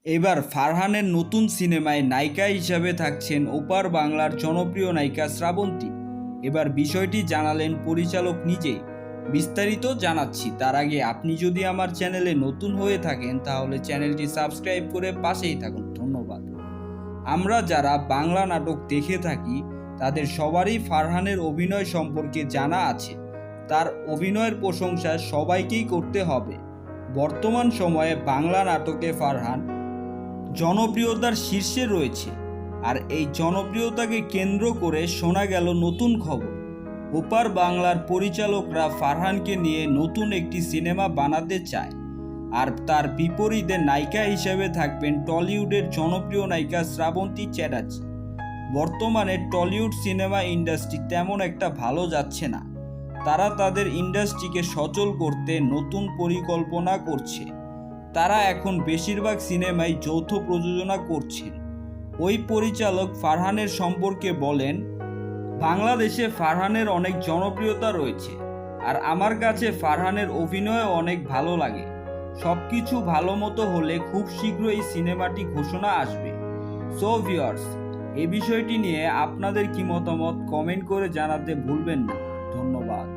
এবার ফারহানের নতুন সিনেমায় নায়িকা হিসাবে থাকছেন ওপার বাংলার জনপ্রিয় নায়িকা শ্রাবন্তী। এবার বিষয়টি জানালেন পরিচালক নিজেই। বিস্তারিত জানাচ্ছি তার আগে আপনি যদি আমার চ্যানেলে নতুন হয়ে থাকেন তাহলে চ্যানেলটি সাবস্ক্রাইব করে পাশেই থাকুন। ধন্যবাদ। আমরা যারা বাংলা নাটক দেখে থাকি তাদের সবারই ফারহানের অভিনয় সম্পর্কে জানা আছে। তার অভিনয়ের প্রশংসা সবাইকেই করতে হবে। বর্তমান সময়ে বাংলা নাটকে ফারহান জনপ্রিয়তার শীর্ষে রয়েছে। আর এই জনপ্রিয়তাকে কেন্দ্র করে শোনা গেল নতুন খবর। ওপার বাংলার পরিচালকরা ফারহানকে নিয়ে নতুন একটি সিনেমা বানাতে চায়। আর তার বিপরীতে নায়িকা হিসেবে থাকবেন টলিউডের জনপ্রিয় নায়িকা শ্রাবন্তী চ্যাটার্জি। বর্তমানে টলিউড সিনেমা ইন্ডাস্ট্রি তেমন একটা ভালো যাচ্ছে না। তারা তাদের ইন্ডাস্ট্রিকে সচল করতে নতুন পরিকল্পনা করছে। তারা এখন বেশিরভাগ সিনেমাই যৌথ প্রযোজনা করছেন। ওই পরিচালক ফারহানের সম্পর্কে বলেন, বাংলাদেশে ফারহানের অনেক জনপ্রিয়তা রয়েছে। আর আমার কাছে ফারহানের অভিনয় অনেক ভালো লাগে। সবকিছু ভালো মতো হলে খুব শীঘ্রই এই সিনেমাটি ঘোষণা আসবে। সো ভিউয়ার্স, এই বিষয়টি নিয়ে আপনাদের কি মতামত কমেন্ট করে জানাতে ভুলবেন না। ধন্যবাদ।